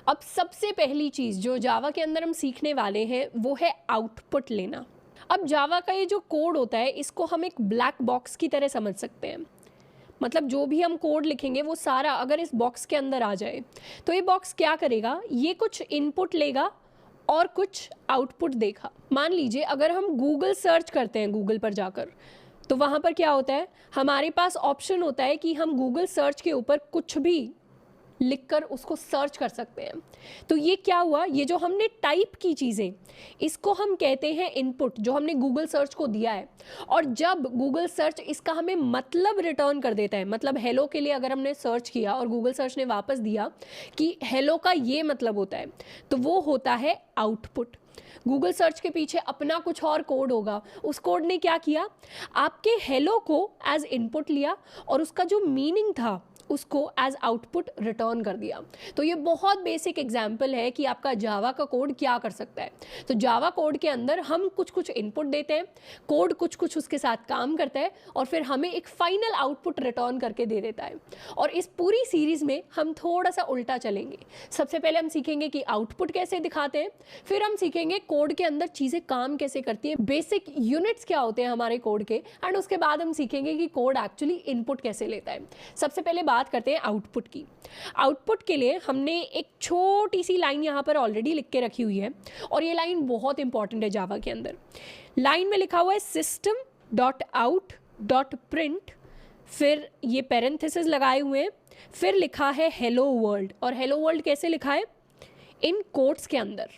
अब सबसे पहली चीज़ जो जावा के अंदर हम सीखने वाले हैं वो है आउटपुट लेना। अब जावा का ये जो कोड होता है इसको हम एक ब्लैक बॉक्स की तरह समझ सकते हैं। मतलब जो भी हम कोड लिखेंगे वो सारा अगर इस बॉक्स के अंदर आ जाए तो ये बॉक्स क्या करेगा, ये कुछ इनपुट लेगा और कुछ आउटपुट देगा। मान लीजिए अगर हम गूगल सर्च करते हैं गूगल पर जाकर, तो वहाँ पर क्या होता है, हमारे पास ऑप्शन होता है कि हम गूगल सर्च के ऊपर कुछ भी लिखकर उसको सर्च कर सकते हैं। तो ये क्या हुआ, ये जो हमने टाइप की चीज़ें इसको हम कहते हैं इनपुट, जो हमने गूगल सर्च को दिया है। और जब गूगल सर्च इसका हमें मतलब रिटर्न कर देता है, मतलब हेलो के लिए अगर हमने सर्च किया और गूगल सर्च ने वापस दिया कि हेलो का ये मतलब होता है, तो वो होता है आउटपुट। गूगल सर्च के पीछे अपना कुछ और कोड होगा, उस कोड ने क्या किया, आपके हेलो को एज इनपुट लिया और उसका जो मीनिंग था उसको एज आउटपुट रिटर्न कर दिया। तो ये बहुत बेसिक एग्जाम्पल है कि आपका जावा का कोड क्या कर सकता है। तो जावा कोड के अंदर हम कुछ कुछ इनपुट देते हैं, कोड कुछ कुछ उसके साथ काम करता है और फिर हमें एक फाइनल आउटपुट रिटर्न करके दे देता है। और इस पूरी सीरीज में हम थोड़ा सा उल्टा चलेंगे। सबसे पहले हम सीखेंगे कि आउटपुट कैसे दिखाते हैं, फिर हम सीखेंगे कोड के अंदर चीज़ें काम कैसे करती है, बेसिक यूनिट्स क्या होते हैं हमारे कोड के, एंड उसके बाद हम सीखेंगे कि कोड एक्चुअली इनपुट कैसे लेता है। सबसे पहले बात करते हैं आउटपुट की। आउटपुट के लिए हमने एक छोटी सी लाइन यहाँ पर ऑलरेडी लिख के रखी हुई है और ये लाइन बहुत इंपॉर्टेंट है जावा के अंदर। लाइन में लिखा हुआ है system dot out dot print, फिर ये पैरेंथेसिस लगाए हुए हैं, फिर लिखा है हेलो वर्ल्ड। और हेलो वर्ल्ड कैसे लिखा है, इन कोट्स के अंदर,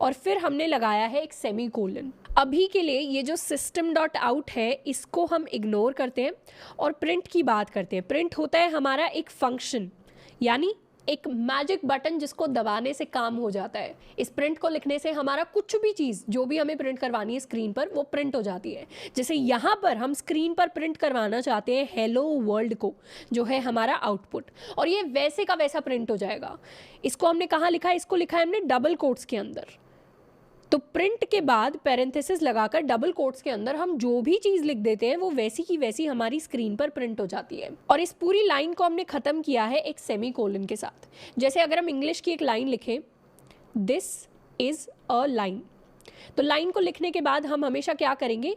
और फिर हमने लगाया है एक सेमी कोलन। अभी के लिए ये जो सिस्टम डॉट आउट है इसको हम इग्नोर करते हैं और प्रिंट की बात करते हैं। प्रिंट होता है हमारा एक फंक्शन, यानी एक मैजिक बटन जिसको दबाने से काम हो जाता है। इस प्रिंट को लिखने से हमारा कुछ भी चीज़ जो भी हमें प्रिंट करवानी है स्क्रीन पर वो प्रिंट हो जाती है। जैसे यहाँ पर हम स्क्रीन पर प्रिंट करवाना चाहते हैं हेलो वर्ल्ड को, जो है हमारा आउटपुट, और ये वैसे का वैसा प्रिंट हो जाएगा। इसको हमने कहाँ लिखा है, इसको लिखा है हमने डबल कोट्स के अंदर। तो प्रिंट के बाद पैरेंथेसिस लगाकर डबल कोट्स के अंदर हम जो भी चीज़ लिख देते हैं वो वैसी की वैसी हमारी स्क्रीन पर प्रिंट हो जाती है। और इस पूरी लाइन को हमने ख़त्म किया है एक सेमी कोलन के साथ। जैसे अगर हम इंग्लिश की एक लाइन लिखें, दिस इज़ अ लाइन, तो लाइन को लिखने के बाद हम हमेशा क्या करेंगे,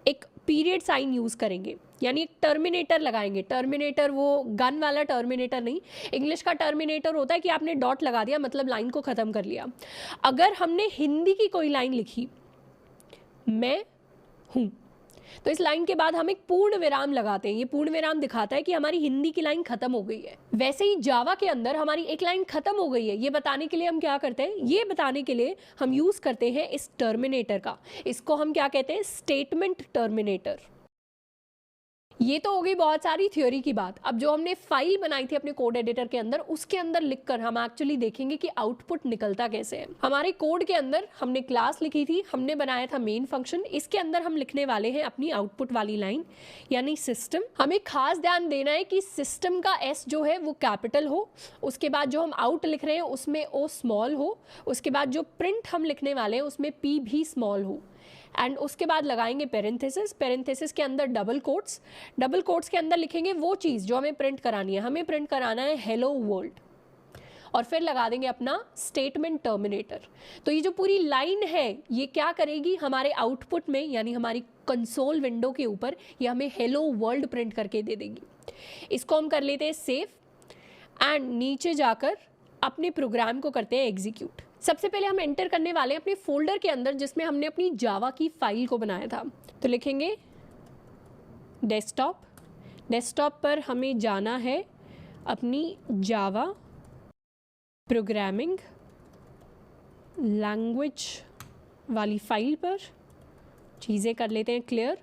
एक पीरियड साइन यूज़ करेंगे, यानी एक टर्मिनेटर लगाएंगे। टर्मिनेटर वो गन वाला टर्मिनेटर नहीं, इंग्लिश का टर्मिनेटर होता है कि आपने डॉट लगा दिया मतलब लाइन को ख़त्म कर लिया। अगर हमने हिंदी की कोई लाइन लिखी, मैं हूँ, तो इस लाइन के बाद हम एक पूर्ण विराम लगाते हैं। ये पूर्ण विराम दिखाता है कि हमारी हिंदी की लाइन खत्म हो गई है। वैसे ही जावा के अंदर हमारी एक लाइन खत्म हो गई है, ये बताने के लिए हम क्या करते हैं, ये बताने के लिए हम यूज़ करते हैं इस टर्मिनेटर का। इसको हम क्या कहते हैं, स्टेटमेंट टर्मिनेटर। ये तो हो गई बहुत सारी थ्योरी की बात। अब जो हमने फाइल बनाई थी अपने कोड एडिटर के अंदर, उसके अंदर लिखकर हम एक्चुअली देखेंगे कि आउटपुट निकलता कैसे है। हमारे कोड के अंदर हमने क्लास लिखी थी, हमने बनाया था मेन फंक्शन, इसके अंदर हम लिखने वाले हैं अपनी आउटपुट वाली लाइन, यानी सिस्टम। हमें खास ध्यान देना है कि सिस्टम का एस जो है वो कैपिटल हो, उसके बाद जो हम आउट लिख रहे हैं उसमें ओ स्मॉल हो, उसके बाद जो प्रिंट हम लिखने वाले हैं उसमें पी भी स्मॉल हो, एंड उसके बाद लगाएंगे पैरेंथेसिस। पैरेंथेसिस के अंदर डबल कोट्स, डबल कोट्स के अंदर लिखेंगे वो चीज़ जो हमें प्रिंट करानी है। हमें प्रिंट कराना है हेलो वर्ल्ड, और फिर लगा देंगे अपना स्टेटमेंट टर्मिनेटर। तो ये जो पूरी लाइन है ये क्या करेगी, हमारे आउटपुट में यानी हमारी कंसोल विंडो के ऊपर ये हमें हेलो वर्ल्ड प्रिंट करके दे देगी। इसको हम कर लेते हैं सेव, एंड नीचे जाकर अपने प्रोग्राम को करते हैं एग्जीक्यूट। सबसे पहले हम एंटर करने वाले हैं अपने फोल्डर के अंदर जिसमें हमने अपनी जावा की फाइल को बनाया था। तो लिखेंगे डेस्कटॉप, डेस्कटॉप पर हमें जाना है अपनी जावा प्रोग्रामिंग लैंग्वेज वाली फाइल पर। चीज़ें कर लेते हैं क्लियर।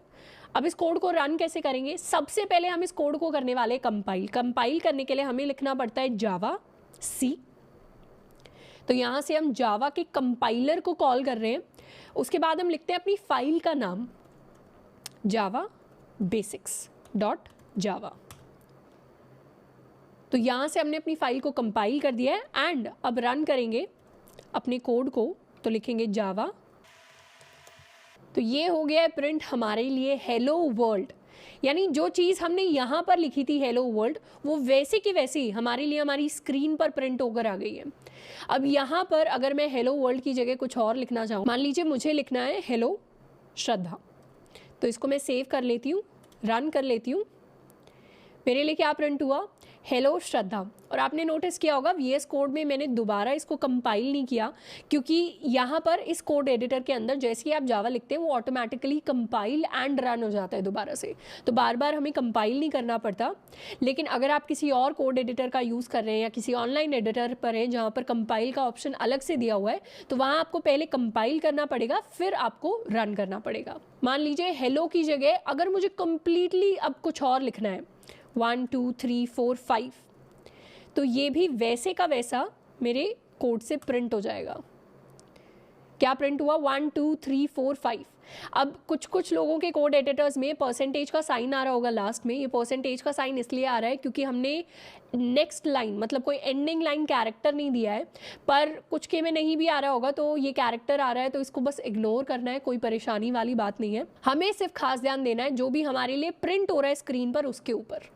अब इस कोड को रन कैसे करेंगे, सबसे पहले हम इस कोड को करने वाले कंपाइल। कंपाइल करने के लिए हमें लिखना पड़ता है जावा सी। तो यहाँ से हम जावा के कंपाइलर को कॉल कर रहे हैं। उसके बाद हम लिखते हैं अपनी फाइल का नाम जावा बेसिक्स डॉट जावा। तो यहाँ से हमने अपनी फाइल को कंपाइल कर दिया है एंड अब रन करेंगे अपने कोड को। तो लिखेंगे जावा, तो ये हो गया है प्रिंट हमारे लिए हेलो वर्ल्ड। यानी जो चीज़ हमने यहाँ पर लिखी थी हेलो वर्ल्ड, वो वैसे की वैसी हमारे लिए हमारी स्क्रीन पर प्रिंट होकर आ गई है। अब यहाँ पर अगर मैं हेलो वर्ल्ड की जगह कुछ और लिखना चाहूँ, मान लीजिए मुझे लिखना है हेलो श्रद्धा, तो इसको मैं सेव कर लेती हूँ, रन कर लेती हूँ। मेरे लिए क्या प्रिंट हुआ? हेलो श्रद्धा। और आपने नोटिस किया होगा VS कोड में मैंने दोबारा इसको कंपाइल नहीं किया, क्योंकि यहाँ पर इस कोड एडिटर के अंदर जैसे ही आप जावा लिखते हैं वो ऑटोमेटिकली कंपाइल एंड रन हो जाता है दोबारा से, तो बार बार हमें कंपाइल नहीं करना पड़ता। लेकिन अगर आप किसी और कोड एडिटर का यूज़ कर रहे हैं या किसी ऑनलाइन एडिटर पर हैं जहाँ पर कंपाइल का ऑप्शन अलग से दिया हुआ है, तो वहाँ आपको पहले कंपाइल करना पड़ेगा, फिर आपको रन करना पड़ेगा। मान लीजिए हेलो की जगह अगर मुझे कंप्लीटली अब कुछ और लिखना है, 1 2 3 4 5, तो ये भी वैसे का वैसा मेरे कोड से प्रिंट हो जाएगा। क्या प्रिंट हुआ? 1 2 3 4 5। अब कुछ कुछ लोगों के कोड एडिटर्स में परसेंटेज का साइन आ रहा होगा लास्ट में। ये परसेंटेज का साइन इसलिए आ रहा है क्योंकि हमने नेक्स्ट लाइन मतलब कोई एंडिंग लाइन कैरेक्टर नहीं दिया है, पर कुछ के में नहीं भी आ रहा होगा तो ये कैरेक्टर आ रहा है, तो इसको बस इग्नोर करना है, कोई परेशानी वाली बात नहीं है। हमें सिर्फ खास ध्यान देना है जो भी हमारे लिए प्रिंट हो रहा है स्क्रीन पर उसके ऊपर।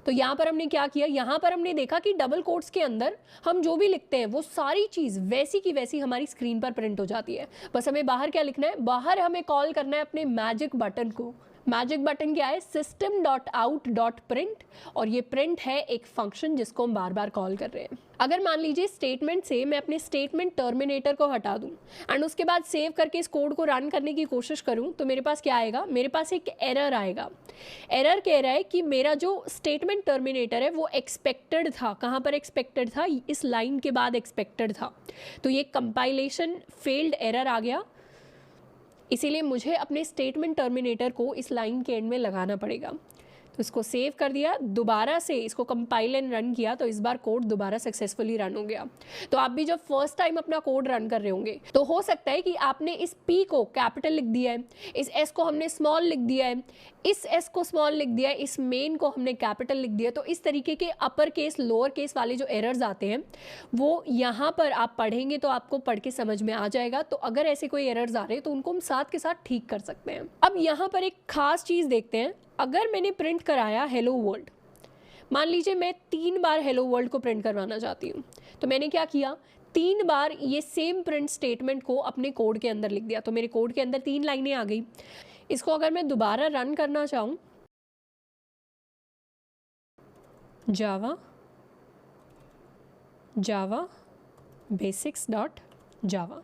तो यहाँ पर हमने क्या किया, यहाँ पर हमने देखा कि डबल कोट्स के अंदर हम जो भी लिखते हैं वो सारी चीज़ वैसी की वैसी हमारी स्क्रीन पर प्रिंट हो जाती है। बस हमें बाहर क्या लिखना है, बाहर हमें कॉल करना है अपने मैजिक बटन को। मैजिक बटन क्या है? system.out.print, और ये प्रिंट है एक फंक्शन जिसको हम बार बार कॉल कर रहे हैं। अगर मान लीजिए स्टेटमेंट से मैं अपने स्टेटमेंट टर्मिनेटर को हटा दूं एंड उसके बाद सेव करके इस कोड को रन करने की कोशिश करूं, तो मेरे पास क्या आएगा? मेरे पास एक एरर आएगा। एरर कह रहा है कि मेरा जो स्टेटमेंट टर्मिनेटर है वो एक्सपेक्टेड था। कहाँ पर एक्सपेक्टेड था? इस लाइन के बाद एक्सपेक्टेड था। तो ये कंपाइलेशन फेल्ड एरर आ गया, इसीलिए मुझे अपने स्टेटमेंट टर्मिनेटर को इस लाइन के एंड में लगाना पड़ेगा। तो इसको सेव कर दिया, दोबारा से इसको कंपाइल एंड रन किया, तो इस बार कोड दोबारा सक्सेसफुली रन हो गया। तो आप भी जब फर्स्ट टाइम अपना कोड रन कर रहे होंगे तो हो सकता है कि आपने इस P को कैपिटल लिख दिया है, इस S को हमने स्मॉल लिख दिया है, इस S को स्मॉल लिख दिया है, इस मेन को हमने कैपिटल लिख दिया। तो इस तरीके के अपर केस लोअर केस वाले जो एरर्स आते हैं वो यहाँ पर आप पढ़ेंगे तो आपको पढ़ के समझ में आ जाएगा। तो अगर ऐसे कोई एरर्स आ रहे हैं तो उनको हम साथ के साथ ठीक कर सकते हैं। अब यहाँ पर एक खास चीज़ देखते हैं। अगर मैंने प्रिंट कराया हेलो वर्ल्ड, मान लीजिए मैं 3 बार हेलो वर्ल्ड को प्रिंट करवाना चाहती हूँ, तो मैंने क्या किया, 3 बार ये सेम प्रिंट स्टेटमेंट को अपने कोड के अंदर लिख दिया। तो मेरे कोड के अंदर 3 लाइनें आ गई। इसको अगर मैं दोबारा रन करना चाहूँ, जावा जावा बेसिक्स डॉट जावा,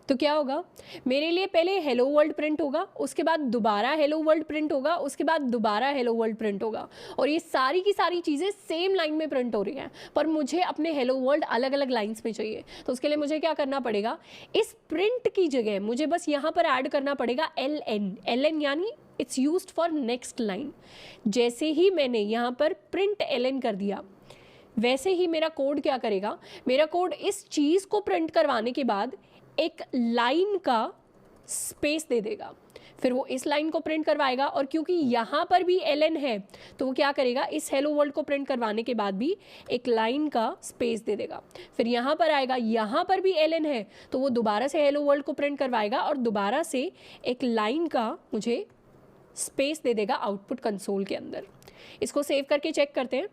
तो क्या होगा, मेरे लिए पहले हेलो वर्ल्ड प्रिंट होगा, उसके बाद दोबारा हेलो वर्ल्ड प्रिंट होगा, उसके बाद दोबारा हेलो वर्ल्ड प्रिंट होगा, और ये सारी की सारी चीज़ें सेम लाइन में प्रिंट हो रही हैं। पर मुझे अपने हेलो वर्ल्ड अलग अलग लाइंस में चाहिए, तो उसके लिए मुझे क्या करना पड़ेगा, इस प्रिंट की जगह मुझे बस यहाँ पर ऐड करना पड़ेगा ln यानी it's used for next line. जैसे ही मैंने यहाँ पर प्रिंट ln कर दिया, वैसे ही मेरा कोड क्या करेगा, मेरा कोड इस चीज़ को प्रिंट करवाने के बाद एक लाइन का स्पेस दे देगा, फिर वो इस लाइन को प्रिंट करवाएगा, और क्योंकि यहाँ पर भी ln है तो वो क्या करेगा, इस हेलो वर्ल्ड को प्रिंट करवाने के बाद भी एक लाइन का स्पेस दे देगा। फिर यहाँ पर आएगा, यहाँ पर भी ln है तो वो दोबारा से हेलो वर्ल्ड को प्रिंट करवाएगा और दोबारा से एक लाइन का मुझे स्पेस दे देगा आउटपुट कंसोल के अंदर। इसको सेव करके चेक करते हैं।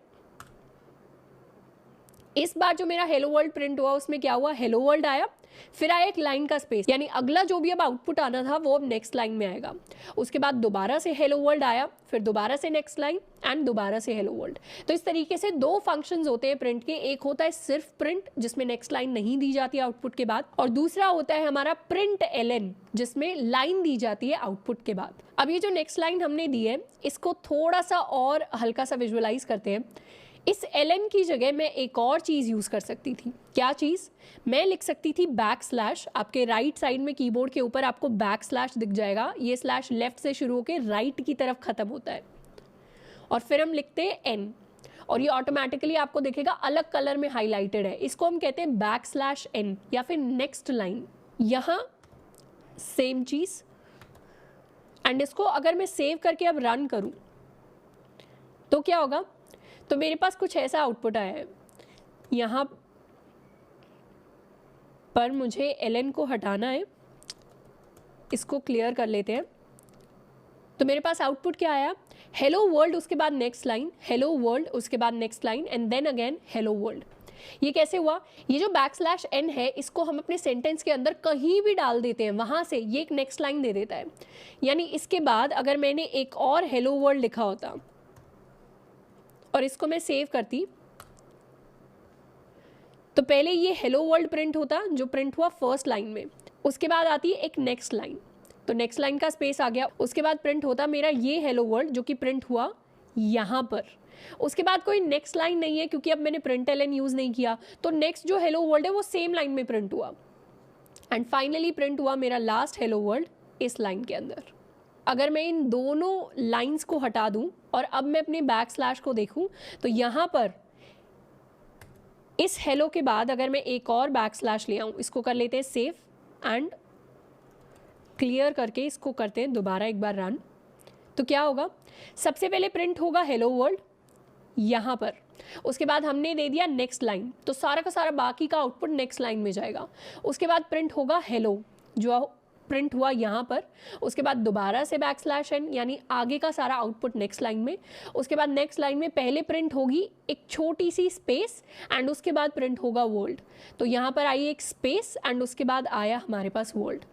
इस बार जो मेरा हेलो वर्ल्ड प्रिंट हुआ उसमें क्या हुआ, हेलो वर्ल्ड आया, फिर आया एक लाइन का स्पेस, यानी अगला जो भी अब आउटपुट आना था वो अब नेक्स्ट लाइन में आएगा। उसके बाद दोबारा से हेलो वर्ल्ड आया, फिर दोबारा से नेक्स्ट लाइन एंड दोबारा से हेलो वर्ल्ड। तो इस तरीके से 2 फंक्शंस होते हैं प्रिंट के, एक होता है सिर्फ प्रिंट जिसमें नेक्स्ट लाइन नहीं दी जाती आउटपुट के बाद, और दूसरा होता है हमारा प्रिंट ln जिसमें लाइन दी जाती है आउटपुट के बाद। अब ये जो नेक्स्ट लाइन हमने दी है इसको थोड़ा सा और हल्का सा विजुअलाइज करते हैं। इस ln की जगह मैं एक और चीज़ यूज़ कर सकती थी। क्या चीज़, मैं लिख सकती थी बैकस्लैश। आपके राइट साइड में कीबोर्ड के ऊपर आपको बैकस्लैश दिख जाएगा, ये स्लैश लेफ्ट से शुरू होकर राइट की तरफ ख़त्म होता है, और फिर हम लिखते हैं n, और ये ऑटोमेटिकली आपको दिखेगा अलग कलर में हाईलाइटेड है। इसको हम कहते हैं बैकस्लैश n या फिर नेक्स्ट लाइन। यहाँ सेम चीज़, एंड इसको अगर मैं सेव करके अब रन करूँ तो क्या होगा, तो मेरे पास कुछ ऐसा आउटपुट आया है। यहाँ पर मुझे ln को हटाना है, इसको क्लियर कर लेते हैं तो मेरे पास आउटपुट क्या आया, हेलो वर्ल्ड, उसके बाद नेक्स्ट लाइन, हेलो वर्ल्ड, उसके बाद next line and then again hello world. ये कैसे हुआ, ये जो \n है इसको हम अपने सेंटेंस के अंदर कहीं भी डाल देते हैं, वहां से ये एक नेक्स्ट लाइन दे देता है। यानी इसके बाद अगर मैंने एक और हेलो वर्ल्ड लिखा होता और इसको मैं सेव करती, तो पहले ये हेलो वर्ल्ड प्रिंट होता जो प्रिंट हुआ फर्स्ट लाइन में, उसके बाद आती है एक नेक्स्ट लाइन, तो नेक्स्ट लाइन का स्पेस आ गया, उसके बाद प्रिंट होता मेरा ये हेलो वर्ल्ड जो कि प्रिंट हुआ यहाँ पर। उसके बाद कोई नेक्स्ट लाइन नहीं है क्योंकि अब मैंने println यूज़ नहीं किया, तो नेक्स्ट जो हेलो वर्ल्ड है वो सेम लाइन में प्रिंट हुआ एंड फाइनली प्रिंट हुआ मेरा लास्ट हेलो वर्ल्ड इस लाइन के अंदर। अगर मैं इन दोनों लाइंस को हटा दूं और अब मैं अपने \/ को देखूं तो यहाँ पर इस हेलो के बाद अगर मैं एक और \/ ले आऊँ, इसको कर लेते हैं सेव एंड क्लियर करके इसको करते हैं दोबारा एक बार रन, तो क्या होगा, सबसे पहले प्रिंट होगा हेलो वर्ल्ड यहाँ पर, उसके बाद हमने दे दिया नेक्स्ट लाइन, तो सारा का सारा बाकी का आउटपुट नेक्स्ट लाइन में जाएगा। उसके बाद प्रिंट होगा हेलो जो प्रिंट हुआ यहाँ पर, उसके बाद दोबारा से \n यानी आगे का सारा आउटपुट नेक्स्ट लाइन में, उसके बाद नेक्स्ट लाइन में पहले प्रिंट होगी एक छोटी सी स्पेस एंड उसके बाद प्रिंट होगा वर्ल्ड, तो यहाँ पर आई एक स्पेस एंड उसके बाद आया हमारे पास वर्ल्ड।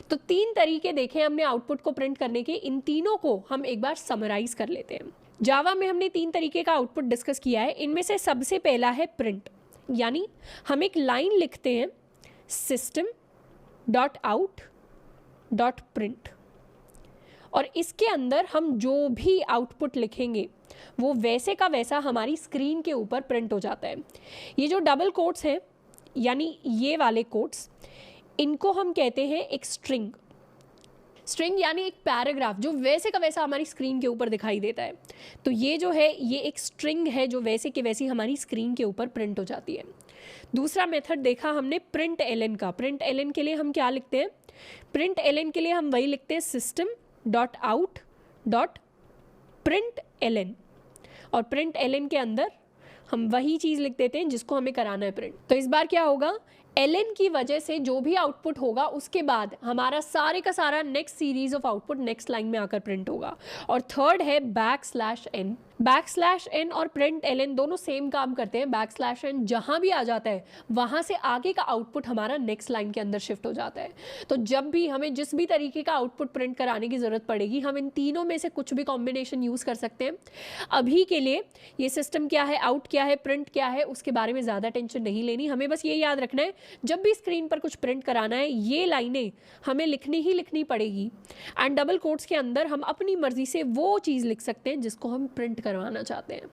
तो 3 तरीके देखे हमने आउटपुट को प्रिंट करने के, इन तीनों को हम एक बार समराइज कर लेते हैं। जावा में हमने 3 तरीके का आउटपुट डिस्कस किया है, इनमें से सबसे पहला है प्रिंट, यानी हम एक लाइन लिखते हैं system.out.print और इसके अंदर हम जो भी आउटपुट लिखेंगे वो वैसे का वैसा हमारी स्क्रीन के ऊपर प्रिंट हो जाता है। ये जो डबल कोट्स हैं यानी ये वाले कोट्स, इनको हम कहते हैं एक स्ट्रिंग यानी एक पैराग्राफ जो वैसे का वैसा हमारी स्क्रीन के ऊपर दिखाई देता है। तो ये जो है ये एक स्ट्रिंग है जो वैसे के वैसी हमारी स्क्रीन के ऊपर प्रिंट हो जाती है। दूसरा मेथड देखा हमने println का। println के लिए हम क्या लिखते हैं, println के लिए हम वही लिखते हैं system.out.println और println के अंदर हम वही चीज़ लिख देते हैं जिसको हमें कराना है प्रिंट। तो इस बार क्या होगा, ln की वजह से जो भी आउटपुट होगा उसके बाद हमारा सारे का सारा next series of output next line में आकर प्रिंट होगा। और थर्ड है \n। \n और println दोनों सेम काम करते हैं। \n जहाँ भी आ जाता है वहाँ से आगे का आउटपुट हमारा नेक्स्ट लाइन के अंदर शिफ्ट हो जाता है। तो जब भी हमें जिस भी तरीके का आउटपुट प्रिंट कराने की ज़रूरत पड़ेगी हम इन तीनों में से कुछ भी कॉम्बिनेशन यूज़ कर सकते हैं। अभी के लिए ये सिस्टम क्या है, आउट क्या है, प्रिंट क्या है, उसके बारे में ज़्यादा टेंशन नहीं लेनी। हमें बस ये याद रखना है जब भी स्क्रीन पर कुछ प्रिंट कराना है ये लाइनें हमें लिखनी ही लिखनी पड़ेगी एंड डबल कोट्स के अंदर हम अपनी मर्जी से वो चीज़ लिख सकते हैं जिसको हम प्रिंट करवाना चाहते हैं।